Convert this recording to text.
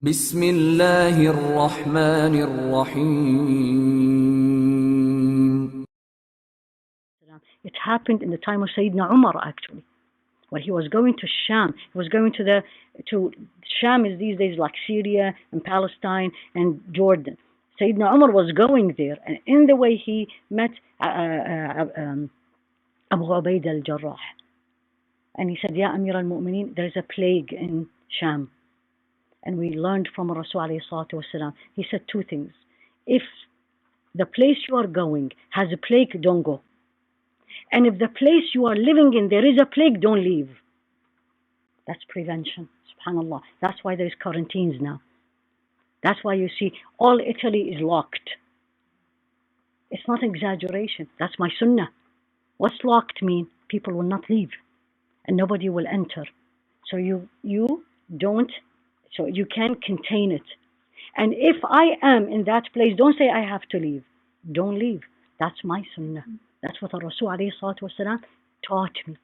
بسم الله الرحمن الرحيم. It happened in the time of Sayyidina Umar, actually, when he was going to Sham. He was going to Sham is these days like Syria and Palestine and Jordan. Sayyidina Umar was going there, and in the way he met Abu Ubaid al-Jarrah. And he said, Ya Amir al-Mu'mineen, there is a plague in Sham. And we learned from Rasul alayhi salatu wasalam. He said two things. If the place you are going has a plague, don't go. And if the place you are living in, there is a plague, don't leave. That's prevention, subhanAllah. That's why there's quarantines now. That's why you see all Italy is locked. It's not exaggeration. That's my sunnah. What's locked mean? People will not leave and nobody will enter. So you can contain it. And if I am in that place, don't say I have to leave. Don't leave. That's my sunnah. That's what the Rasul alayhi salatu wasalam taught me.